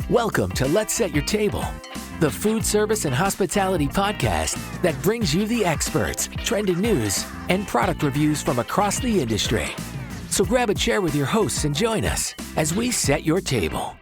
Welcome to Let's Set Your Table, the food service and hospitality podcast that brings you the experts, trending news, and product reviews from across the industry. So grab a chair with your hosts and join us as we set your table.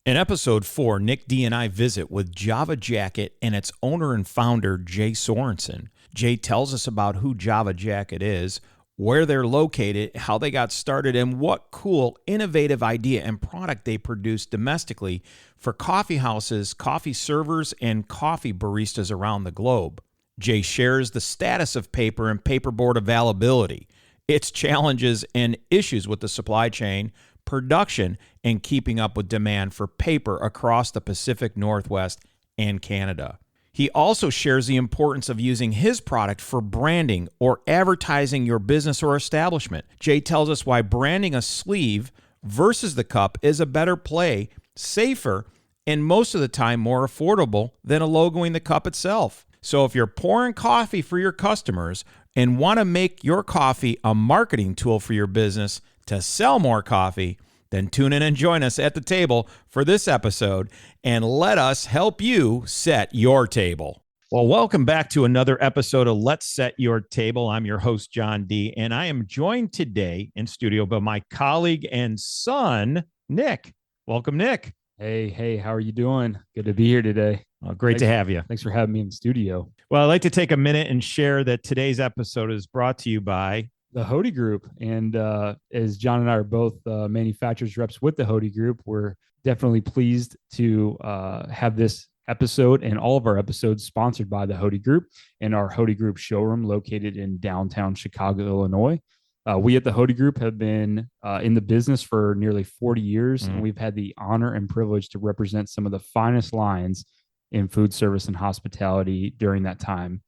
In episode 4, Nick D and I visit with Java Jacket and its owner and founder, Jay Sorenson. Jay tells us about who Java Jacket is, where they're located, how they got started, and what cool, innovative idea and product they produce domestically for coffee houses, coffee servers, and coffee baristas around the globe. Jay shares the status of paper and paperboard availability, its challenges and issues with the supply chain, production, and keeping up with demand for paper across the Pacific Northwest and Canada. He also shares the importance of using his product for branding or advertising your business or establishment. Jay tells us why branding a sleeve versus the cup is a better play, safer, and most of the time more affordable than a logoing the cup itself. So if you're pouring coffee for your customers and want to make your coffee a marketing tool for your business to sell more coffee, then tune in and join us at the table for this episode and let us help you set your table. Well, welcome back to another episode of Let's Set Your Table. I'm your host, John D., and I am joined today in studio by my colleague and son, Nick. Welcome, Nick. Hey, how are you doing? Good to be here today. Great to have you. Thanks for having me in the studio. Well, I'd like to take a minute and share that today's episode is brought to you by The Hody Group. And as John and I are both manufacturers reps with the Hody Group, we're definitely pleased to have this episode and all of our episodes sponsored by the Hody Group and our Hody Group showroom located in downtown Chicago, Illinois. We at the Hody Group have been in the business for nearly 40 years, and we've had the honor and privilege to represent some of the finest lines in food service and hospitality during that time.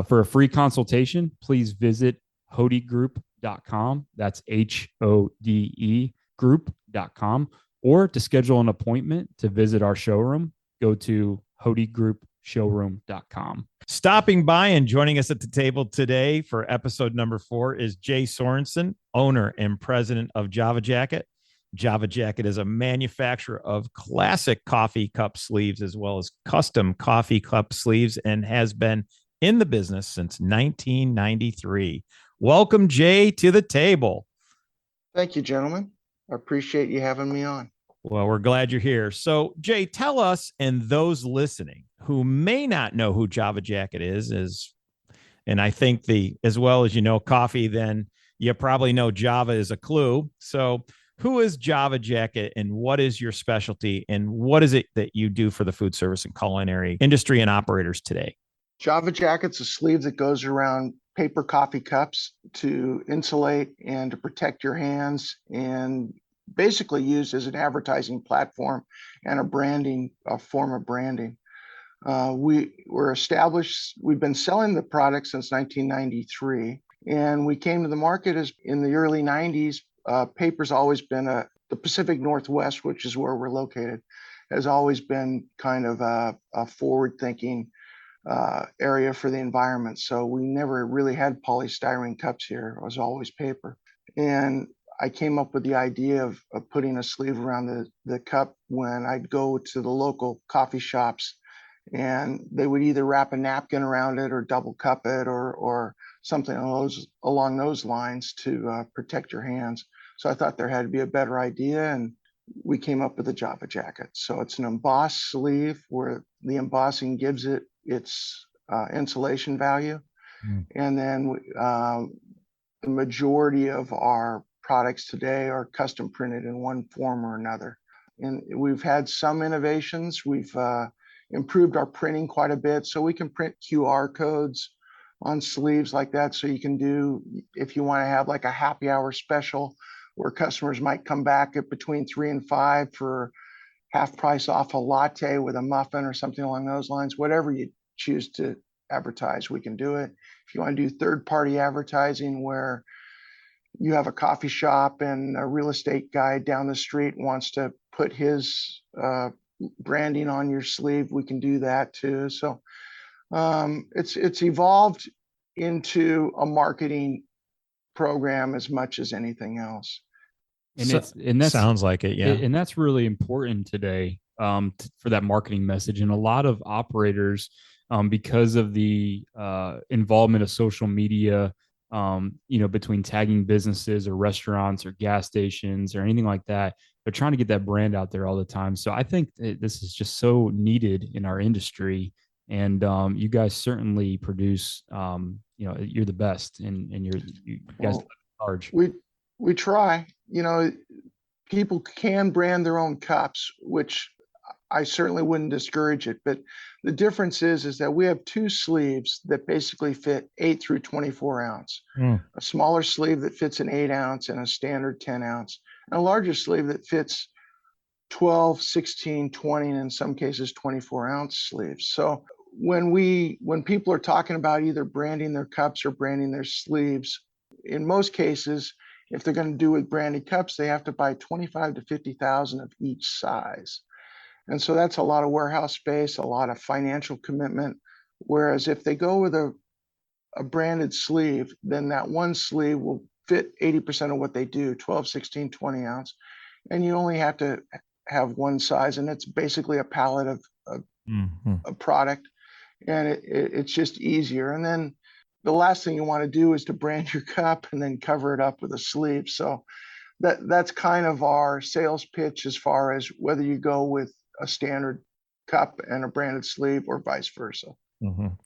For a free consultation, please visit hodegroup.com. That's HODE group.com. Or to schedule an appointment to visit our showroom, go to hodegroupshowroom.com. Stopping by and joining us at the table today for episode number 4 is Jay Sorenson, owner and president of Java Jacket. Java Jacket is a manufacturer of classic coffee cup sleeves as well as custom coffee cup sleeves and has been in the business since 1993. Welcome, Jay, to the table. Thank you, gentlemen. I appreciate you having me on. Well, we're glad you're here. So, Jay, tell us and those listening who may not know who Java Jacket is, and I think as well as you know coffee, then you probably know Java is a clue. So, who is Java Jacket and what is your specialty and what is it that you do for the food service and culinary industry and operators today? Java Jacket's a sleeve that goes around paper coffee cups to insulate and to protect your hands, and basically used as an advertising platform and a form of branding. We were established, we've been selling the product since 1993, and we came to the market as in the early 90s. Paper's always been the Pacific Northwest, which is where we're located, has always been kind of a forward-thinking area for the environment. So we never really had polystyrene cups here. It was always paper. And I came up with the idea of putting a sleeve around the cup when I'd go to the local coffee shops, and they would either wrap a napkin around it or double cup it or something along those lines to protect your hands. So I thought there had to be a better idea, and we came up with the Java Jacket. So it's an embossed sleeve where the embossing gives it its insulation value. And then the majority of our products today are custom printed in one form or another. And we've had some innovations. We've improved our printing quite a bit. So we can print QR codes on sleeves like that. So you can do, if you want to have like a happy hour special where customers might come back at between 3 and 5 for half price off a latte with a muffin or something along those lines. Whatever you choose to advertise, we can do it. If you want to do third-party advertising where you have a coffee shop and a real estate guy down the street wants to put his branding on your sleeve, we can do that too. So it's evolved into a marketing program as much as anything else. That's sounds like it. Yeah. and that's really important today, for that marketing message. And a lot of operators, because of the involvement of social media, between tagging businesses or restaurants or gas stations or anything like that, they're trying to get that brand out there all the time. So I think this is just so needed in our industry. And you guys certainly produce, you're the best, and you guys Well, charge. we try. People can brand their own cups, which I certainly wouldn't discourage it. But the difference is that we have two sleeves that basically fit 8 through 24 ounce. A smaller sleeve that fits an 8 ounce and a standard 10 ounce, and a larger sleeve that fits 12, 16, 20, and in some cases 24 ounce sleeves. So when people are talking about either branding their cups or branding their sleeves, in most cases, if they're going to do with branded cups, they have to buy 25 to 50,000 of each size. And so that's a lot of warehouse space, a lot of financial commitment. Whereas if they go with a branded sleeve, then that one sleeve will fit 80% of what they do, 12, 16, 20 ounce. And you only have to have one size, and it's basically a pallet of a product. And it's just easier. And then the last thing you want to do is to brand your cup and then cover it up with a sleeve. So that's kind of our sales pitch as far as whether you go with a standard cup and a branded sleeve or vice versa.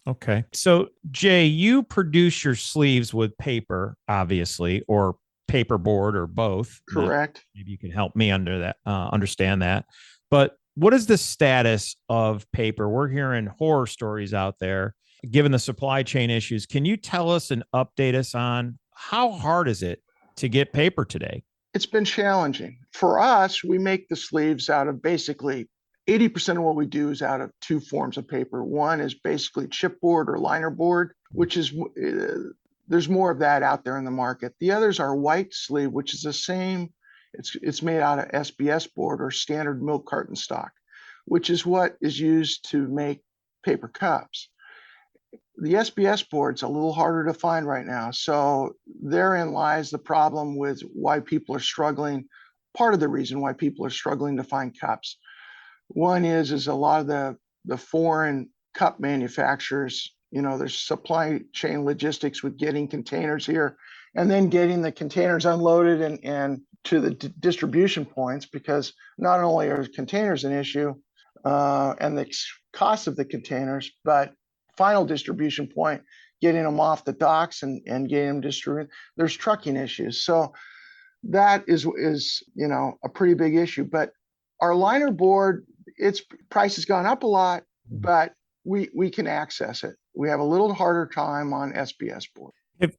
Okay. So Jay, you produce your sleeves with paper, obviously, or paperboard, or both. Correct. Maybe you can help me understand that. But what is the status of paper? We're hearing horror stories out there, given the supply chain issues. Can you tell us and update us on how hard is it to get paper today? It's been challenging. For us, we make the sleeves out of basically 80% of what we do is out of two forms of paper. One is basically chipboard or liner board, which is, there's more of that out there in the market. The others are white sleeve, which is the same. It's made out of SBS board or standard milk carton stock, which is what is used to make paper cups. The SBS board's a little harder to find right now. So therein lies the problem with why people are struggling. Part of the reason why people are struggling to find cups. One is a lot of the foreign cup manufacturers, there's supply chain logistics with getting containers here and then getting the containers unloaded and to the distribution points, because not only are containers an issue and the cost of the containers, but final distribution point, getting them off the docks and getting them distributed, there's trucking issues. So that is a pretty big issue. But our liner board, its price has gone up a lot, but we can access it. We have a little harder time on SBS board.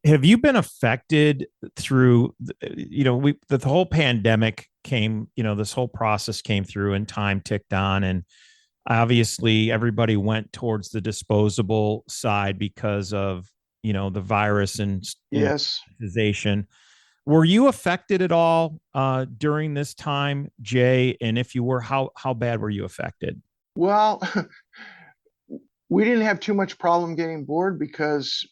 Have you been affected through, the whole pandemic came, this whole process came through and time ticked on, and obviously everybody went towards the disposable side because of, the virus and yes. Were you affected at all during this time, Jay? And if you were, how bad were you affected? Well, we didn't have too much problem getting board because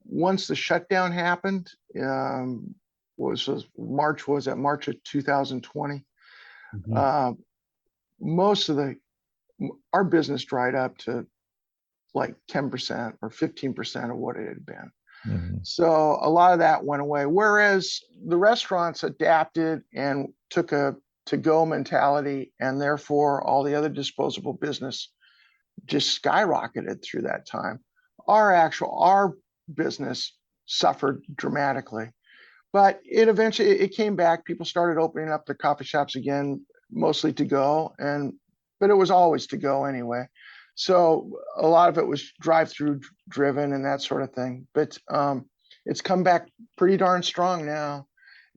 once the shutdown happened, March of 2020. Most of our business dried up to like 10% or 15% of what it had been. So a lot of that went away. Whereas the restaurants adapted and took a to-go mentality, and therefore all the other disposable business just skyrocketed through that time. Our business suffered dramatically, but it eventually came back. People started opening up their coffee shops again, mostly to go, but it was always to go anyway. So a lot of it was drive-through driven and that sort of thing. But it's come back pretty darn strong now.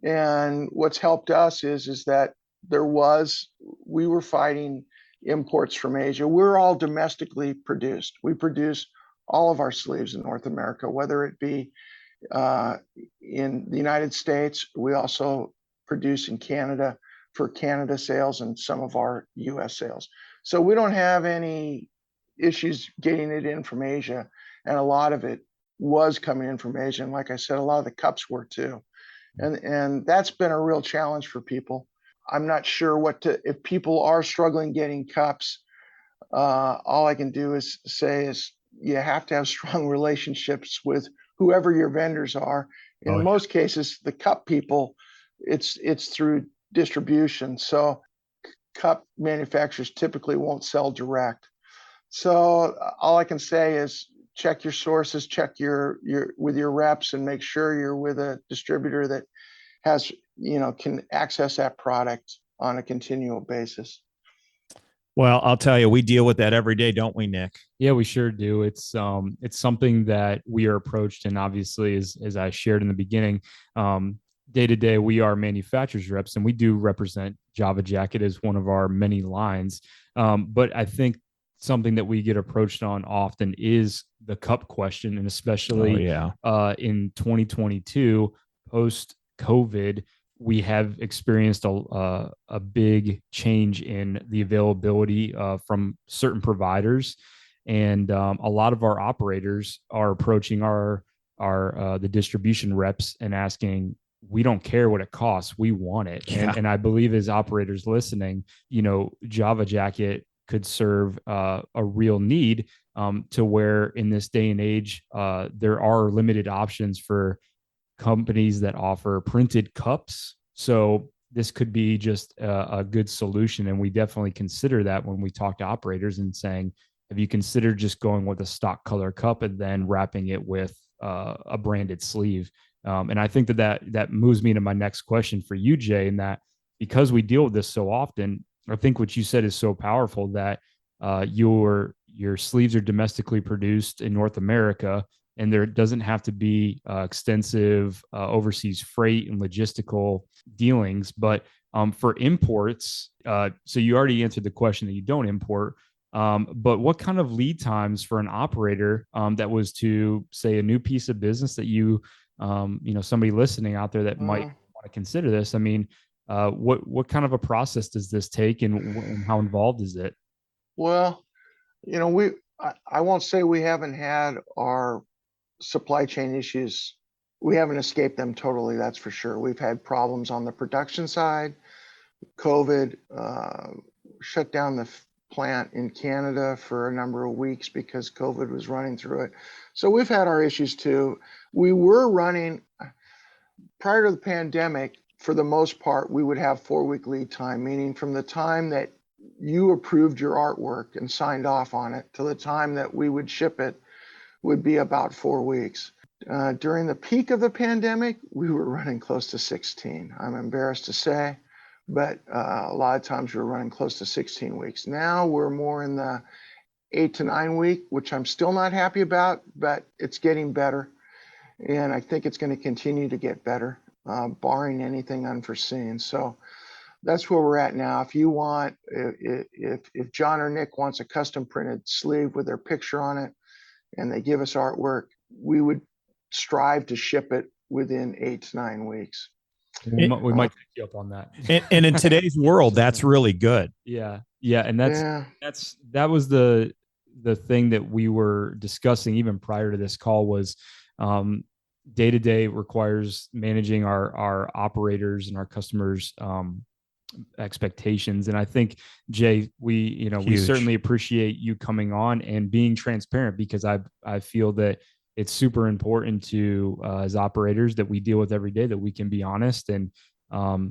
And what's helped us is that we were fighting imports from Asia. We're all domestically produced. We produce all of our sleeves in North America, whether it be in the United States. We also produce in Canada for Canada sales and some of our US sales. So we don't have any issues getting it in from Asia. And a lot of it was coming in from Asia. And like I said, a lot of the cups were too. And that's been a real challenge for people. I'm not sure if people are struggling getting cups. All I can do is say is you have to have strong relationships with whoever your vendors are. In most cases, the cup people, it's through distribution. So cup manufacturers typically won't sell direct. So all I can say is check your sources, check your with your reps, and make sure you're with a distributor that has, can access that product on a continual basis. Well, I'll tell you, we deal with that every day, don't we, Nick? Yeah, we sure do. It's something that we are approached, and obviously, as I shared in the beginning, day to day, we are manufacturers reps, and we do represent Java Jacket as one of our many lines. But I think something that we get approached on often is the cup question, and especially in 2022, post COVID, we have experienced a big change in the availability from certain providers, and a lot of our operators are approaching the distribution reps and asking, we don't care what it costs, we want it. And I believe, as operators listening, Java Jacket could serve a real need, to where in this day and age, there are limited options for companies that offer printed cups. So this could be just a good solution. And we definitely consider that when we talk to operators and saying, have you considered just going with a stock color cup and then wrapping it with a branded sleeve? And I think that moves me to my next question for you, Jay, in that because we deal with this so often, I think what you said is so powerful, that your sleeves are domestically produced in North America, and there doesn't have to be extensive overseas freight and logistical dealings. But for imports, so you already answered the question that you don't import. But what kind of lead times for an operator that was to, say, a new piece of business that somebody listening out there that might want to consider this? I mean, what kind of a process does this take, and how involved is it? Well, I won't say we haven't had our supply chain issues. We haven't escaped them totally, that's for sure. We've had problems on the production side. COVID shut down the plant in Canada for a number of weeks because COVID was running through it. So we've had our issues too. We were running, prior to the pandemic, for the most part, we would have 4-week lead time, meaning from the time that you approved your artwork and signed off on it to the time that we would ship it would be about 4 weeks. During the peak of the pandemic, we were running close to 16. I'm embarrassed to say, but a lot of times we were running close to 16 weeks. Now we're more in the 8 to 9 week, which I'm still not happy about, but it's getting better. And I think it's going to continue to get better, barring anything unforeseen. So that's where we're at now. If you want, if John or Nick wants a custom printed sleeve with their picture on it, and they give us artwork, we would strive to ship it within 8 to 9 weeks. We might take you up on that. And in today's world, that's really good. Yeah. And that was the thing that we were discussing even prior to this call was, day to day requires managing our operators and our customers' expectations. And I think, Jay, we certainly appreciate you coming on and being transparent, because I feel that it's super important to as operators that we deal with every day, that we can be honest. And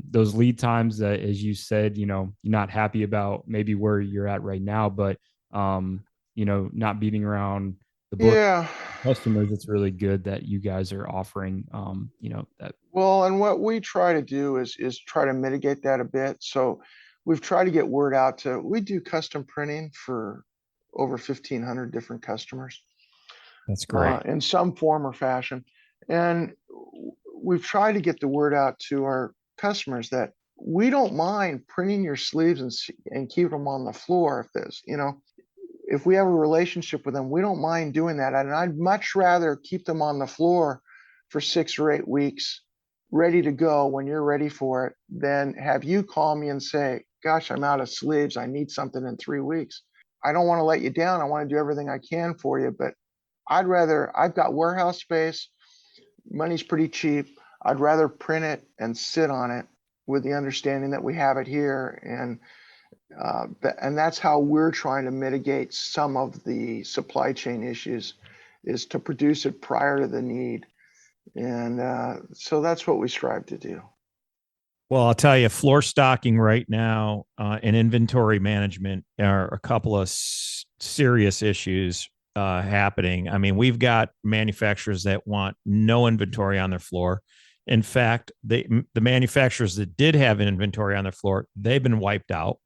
those lead times that, as you said, you're not happy about maybe where you're at right now, but not beating around the bush customers, it's really good that you guys are offering that. Well, and what we try to do is try to mitigate that a bit. So we've tried to get word out we do custom printing for over 1,500 different customers. That's great. In some form or fashion. And we've tried to get the word out to our customers that we don't mind printing your sleeves and keep them on the floor if we have a relationship with them, we don't mind doing that. And I'd much rather keep them on the floor for 6 or 8 weeks, ready to go when you're ready for it, than have you call me and say, gosh, I'm out of sleeves, I need something in 3 weeks. I don't want to let you down. I want to do everything I can for you, but I've got warehouse space. Money's pretty cheap. I'd rather print it and sit on it with the understanding that we have it here. And that's how we're trying to mitigate some of the supply chain issues, is to produce it prior to the need. And so that's what we strive to do. Well, I'll tell you, floor stocking right now and inventory management are a couple of serious issues happening. I mean, we've got manufacturers that want no inventory on their floor. In fact, the manufacturers that did have inventory on their floor, they've been wiped out.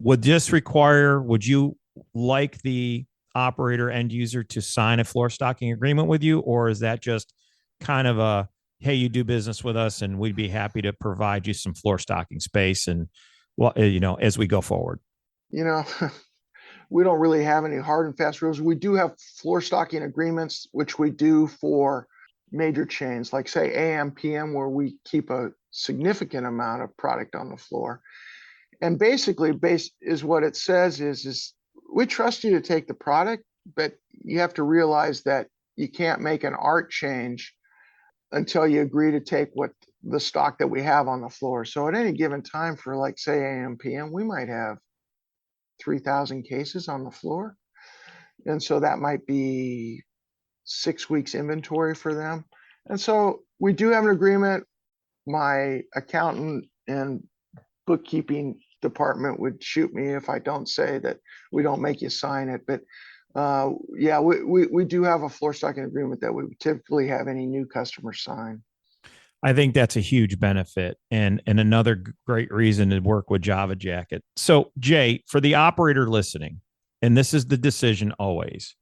Would you like the operator end user to sign a floor stocking agreement with you, or is that just kind of a, hey, you do business with us and we'd be happy to provide you some floor stocking space and, well, as we go forward? You know, we don't really have any hard and fast rules. We do have floor stocking agreements, which we do for major chains, like say AM, PM, where we keep a significant amount of product on the floor. And basically, is what it says is we trust you to take the product, but you have to realize that you can't make an art change until you agree to take what the stock that we have on the floor. So at any given time for, like, say AM, PM, we might have 3,000 cases on the floor. And so that might be 6 weeks inventory for them. And so we do have an agreement. My accountant and bookkeeping department would shoot me if I don't say that we don't make you sign it. But yeah, we do have a floor stocking agreement that we typically have any new customer sign. I think that's a huge benefit and another great reason to work with Java Jacket. So, Jay, for the operator listening, and this is the decision always,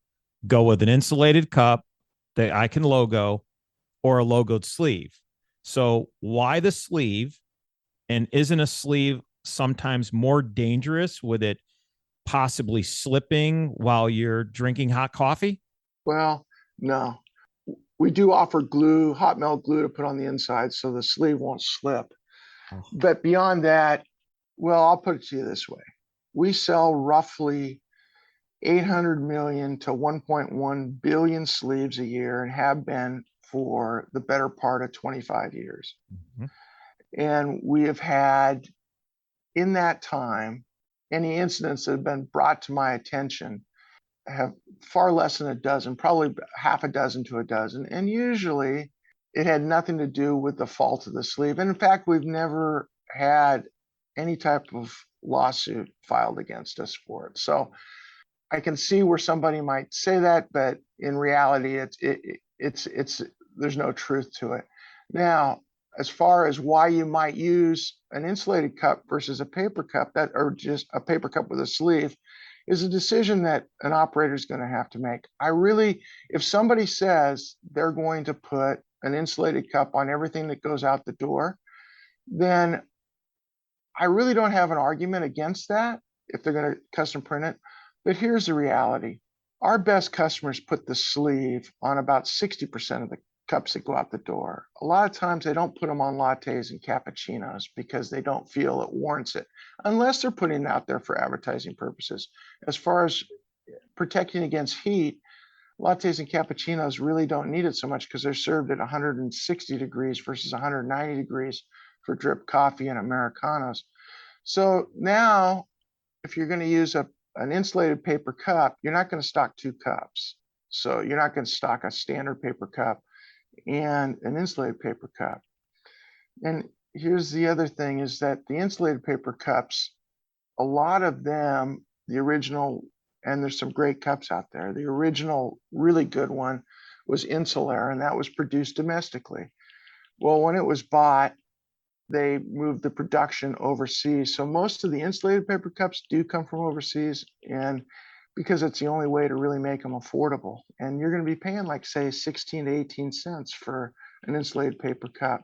go with an insulated cup that I can logo or a logoed sleeve. So why the sleeve? And isn't a sleeve sometimes more dangerous with it possibly slipping while you're drinking hot coffee? Well, no. We do offer glue, hot melt glue to put on the inside so the sleeve won't slip. Oh. But beyond that, well, I'll put it to you this way. We sell roughly 800 million to 1.1 billion sleeves a year and have been for the better part of 25 years. Mm-hmm. And we have had, in that time, any incidents that have been brought to my attention have far less than a dozen, probably half a dozen to a dozen. And usually it had nothing to do with the fault of the sleeve. And in fact, we've never had any type of lawsuit filed against us for it. So I can see where somebody might say that, but in reality, it's there's no truth to it. Now, as far as why you might use an insulated cup versus a paper cup, or just a paper cup with a sleeve, is a decision that an operator is going to have to make. If somebody says they're going to put an insulated cup on everything that goes out the door, then I really don't have an argument against that if they're going to custom print it. But here's the reality. Our best customers put the sleeve on about 60% of the cups that go out the door. A lot of times they don't put them on lattes and cappuccinos because they don't feel it warrants it, unless they're putting it out there for advertising purposes. As far as protecting against heat, lattes and cappuccinos really don't need it so much because they're served at 160 degrees versus 190 degrees for drip coffee and Americanos. So now, if you're going to use an insulated paper cup, you're not going to stock two cups. So you're not going to stock a standard paper cup and an insulated paper cup. And here's the other thing, is that the insulated paper cups, a lot of them, the original, and there's some great cups out there, the original really good one was Insulair, and that was produced domestically. Well, when it was bought, they moved the production overseas. So most of the insulated paper cups do come from overseas, and because it's the only way to really make them affordable. And you're going to be paying, like, say, 16 to 18 cents for an insulated paper cup.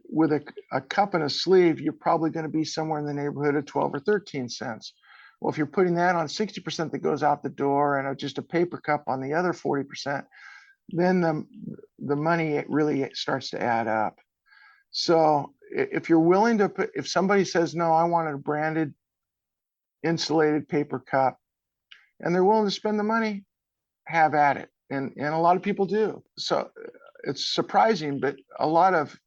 With a cup and a sleeve, you're probably going to be somewhere in the neighborhood of 12 or 13 cents. Well, if you're putting that on 60% that goes out the door and just a paper cup on the other 40%, then the money really starts to add up. So if you're willing to put, if somebody says, no, I want a branded insulated paper cup, and they're willing to spend the money, have at it. And a lot of people do. So it's surprising, but a lot of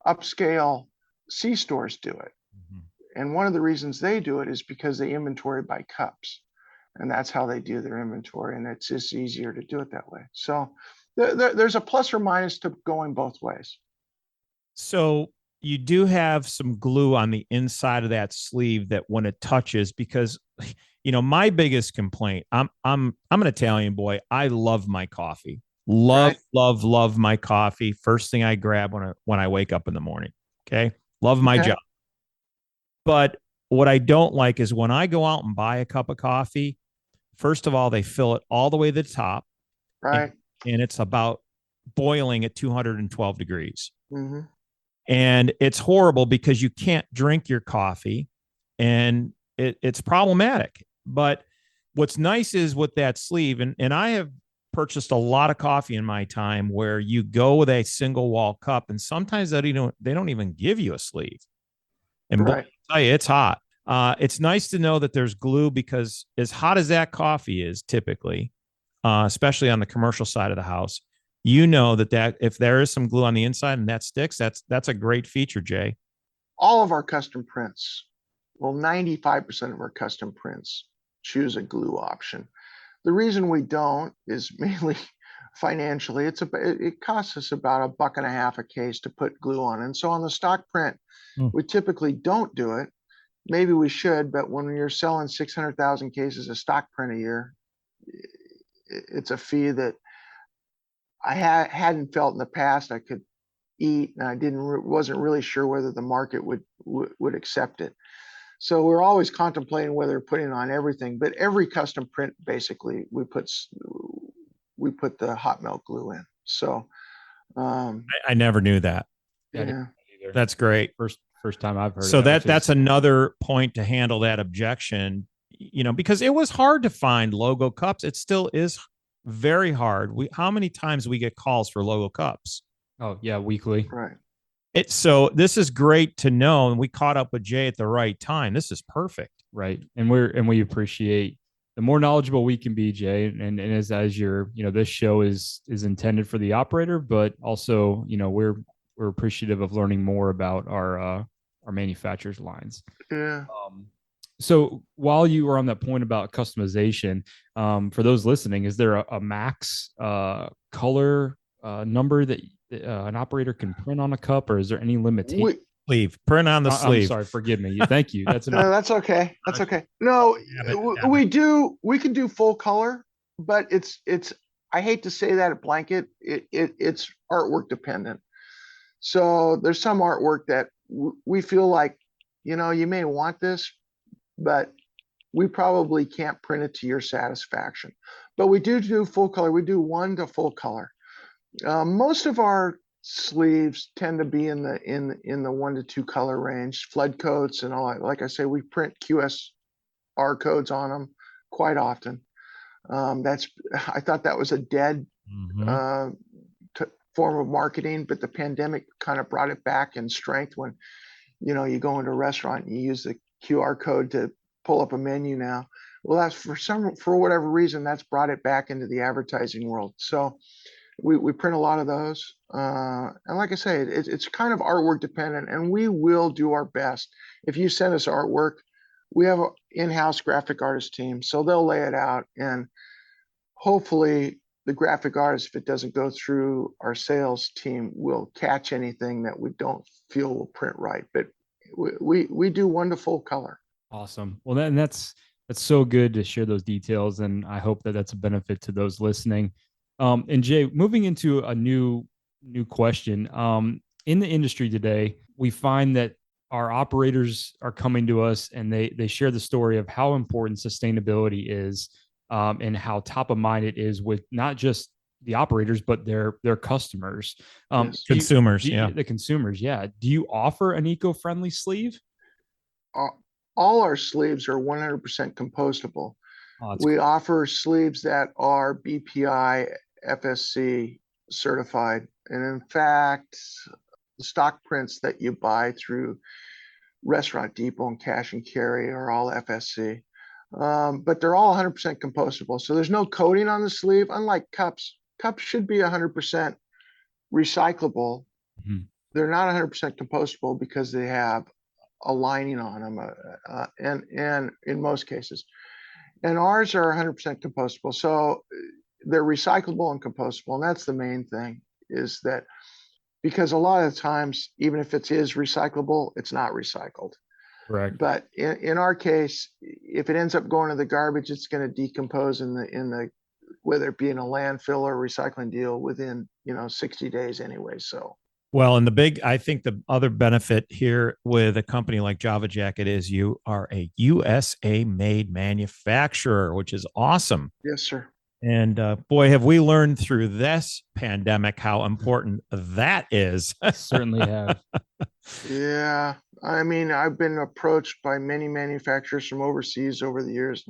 upscale C-stores do it. And one of the reasons they do it is because they inventory by cups. And that's how they do their inventory. And it's just easier to do it that way. So there's a plus or minus to going both ways. So you do have some glue on the inside of that sleeve that when it touches, because my biggest complaint, I'm an Italian boy. I love my coffee. Love my coffee. First thing I grab when I wake up in the morning. Okay. Love my job. But what I don't like is when I go out and buy a cup of coffee, first of all, they fill it all the way to the top. Right. And it's about boiling at 212 degrees. Mm-hmm. And it's horrible because you can't drink your coffee and it's problematic. But what's nice is with that sleeve, and I have purchased a lot of coffee in my time where you go with a single wall cup, and sometimes they don't even give you a sleeve. And boy, I tell you, it's hot. It's nice to know that there's glue, because as hot as that coffee is typically, especially on the commercial side of the house, that if there is some glue on the inside and that sticks, that's a great feature, Jay. All of our custom prints, 95% of our custom prints choose a glue option. The reason we don't is mainly financially. It costs us about $1.50 a case to put glue on. And so on the stock print, we typically don't do it. Maybe we should, but when you're selling 600,000 cases of stock print a year, it's a fee that I hadn't felt in the past I could eat, and I wasn't really sure whether the market would accept it. So we're always contemplating whether putting it on everything, but every custom print, basically, we put the hot melt glue in. So I never knew that. Yeah. That's great. First time I've heard. So that's another point to handle that objection, because it was hard to find logo cups. It still is very hard. How many times we get calls for logo cups? Oh yeah, weekly. Right. So this is great to know, and we caught up with Jay at the right time. This is perfect. Right. And we appreciate the more knowledgeable we can be, Jay. And as your, this show is intended for the operator, but also, we're appreciative of learning more about our manufacturer's lines. Yeah. So while you were on that point about customization, for those listening, is there a max color number that an operator can print on a cup, or is there any limitation? Sleeve, print on the sleeve. I'm sorry, forgive me. Thank you. That's no, that's okay. That's okay. No, we can do full color, but it's I hate to say that a blanket. It's artwork dependent. So there's some artwork that we feel like, you may want this, but we probably can't print it to your satisfaction. But we do full color. We do 1 to full color. Most of our sleeves tend to be in the 1 to 2 color range, flood coats and all that. Like I say, we print QSR codes on them quite often. I thought that was a dead form of marketing, but the pandemic kind of brought it back in strength when, you go into a restaurant and you use the QR code to pull up a menu now. Well, that's for whatever reason, that's brought it back into the advertising world. So we print a lot of those. And like I say, it's kind of artwork dependent, and we will do our best. If you send us artwork, we have an in-house graphic artist team, so they'll lay it out, and hopefully the graphic artist, if it doesn't go through our sales team, will catch anything that we don't feel will print right. But we do 1 to full color. Awesome. Well, that's so good to share those details, and I hope that that's a benefit to those listening. And Jay, moving into a new question, in the industry today, we find that our operators are coming to us and they share the story of how important sustainability is, and how top of mind it is with not just the operators, but their customers, Yes. Consumers. The consumers. Yeah. Do you offer an eco-friendly sleeve? All our sleeves are 100% compostable. We offer sleeves that are BPI FSC certified. And in fact, the stock prints that you buy through Restaurant Depot and Cash and Carry are all FSC. But they're all 100% compostable. So there's no coating on the sleeve. Unlike cups, cups should be 100% recyclable. Mhm. They're not 100% compostable because they have a lining on them, and in most cases. And ours are 100% compostable. So they're recyclable and compostable. And that's the main thing, is that because a lot of times, even if it is recyclable, it's not recycled. Correct. But in our case, if it ends up going to the garbage, it's going to decompose in the whether it be in a landfill or recycling deal within 60 days anyway. So Well, and I think the other benefit here with a company like Java Jacket is you are a USA made manufacturer, which is awesome. yes, sir. And boy, have we learned through this pandemic how important that is. Certainly have. Yeah. I mean, I've been approached by many manufacturers from overseas over the years,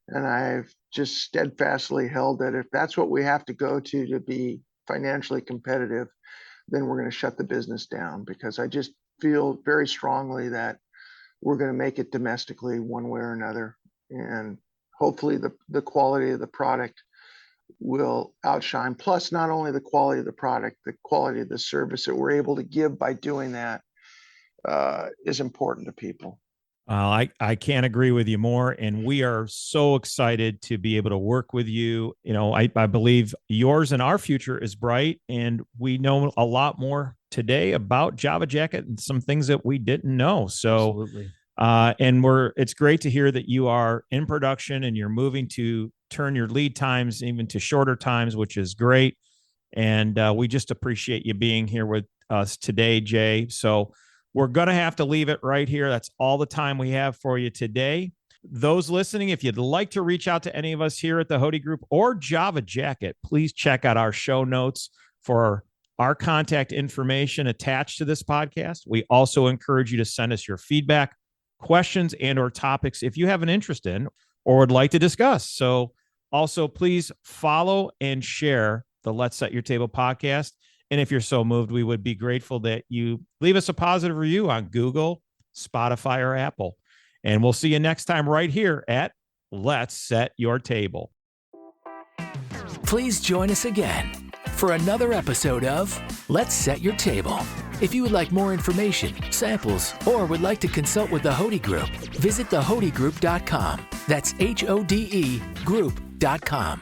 and I've just steadfastly held that if that's what we have to go to be financially competitive, then we're going to shut the business down, because I just feel very strongly that we're going to make it domestically one way or another. And hopefully the quality of the product will outshine. Plus, not only the quality of the product, the quality of the service that we're able to give by doing that is important to people. I can't agree with you more. And we are so excited to be able to work with you. I believe yours and our future is bright. And we know a lot more today about Java Jacket and some things that we didn't know. So, Absolutely. and it's great to hear that you are in production and you're moving to turn your lead times even to shorter times, which is great. And we just appreciate you being here with us today, Jay. So we're going to have to leave it right here. That's all the time we have for you today. Those listening, if you'd like to reach out to any of us here at the Hody Group or Java Jacket, please check out our show notes for our contact information attached to this podcast. We also encourage you to send us your feedback, questions, and or topics if you have an interest in or would like to discuss. So also, please follow and share the Let's Set Your Table podcast. And if you're so moved, we would be grateful that you leave us a positive review on Google, Spotify, or Apple. And we'll see you next time right here at Let's Set Your Table. Please join us again for another episode of Let's Set Your Table. If you would like more information, samples, or would like to consult with the Hody Group, visit thehodygroup.com. That's HODE group.com.